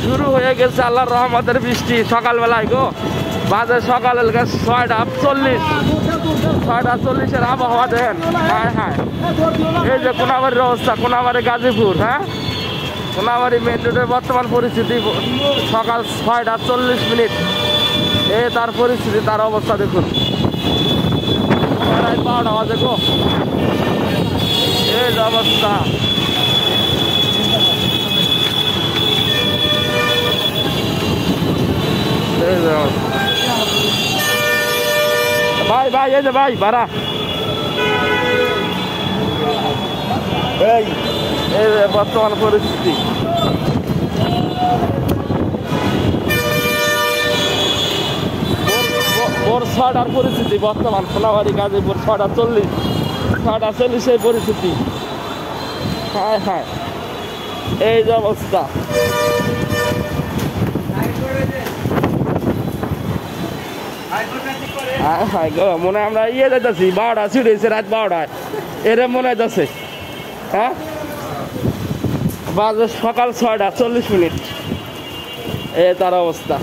শুরু হয়ে গেছে আল্লাহর রহমতের বৃষ্টি সকালবেলায় গো। বাজে সকালের 6:40, 6:40-এর আবহাওয়া দেন। হ্যাঁ হ্যাঁ, এই যে কোনাবাড়ির অবস্থা, কোনাবাড়ি গাজীপুর। হ্যাঁ, কোনাবাড়ি মেন রোডের বর্তমান পরিস্থিতি সকাল 6:40। এই তার পরিস্থিতি, তার অবস্থা দেখুন। 12টা বাজে গো, এই যে অবস্থা। ভাই ভাই, এই যে ভাই ভাড়া, এই যে বর্তমান পরিস্থিতি। ভোর 6টার পরিস্থিতি বর্তমান কোনাবাড়ি গাজীপুর। 6:40 এই পরিস্থিতি। হ্যাঁ হ্যাঁ, এই যে অবস্থা। হ্যাঁ হ্যাঁ গো, মনে হয় আমরা যাইতেছি 12টা ছিড়েছে, রাত 12টায় এরে মনে হইতেছে। হ্যাঁ, বাজে সকাল 6:40। এই তার অবস্থা।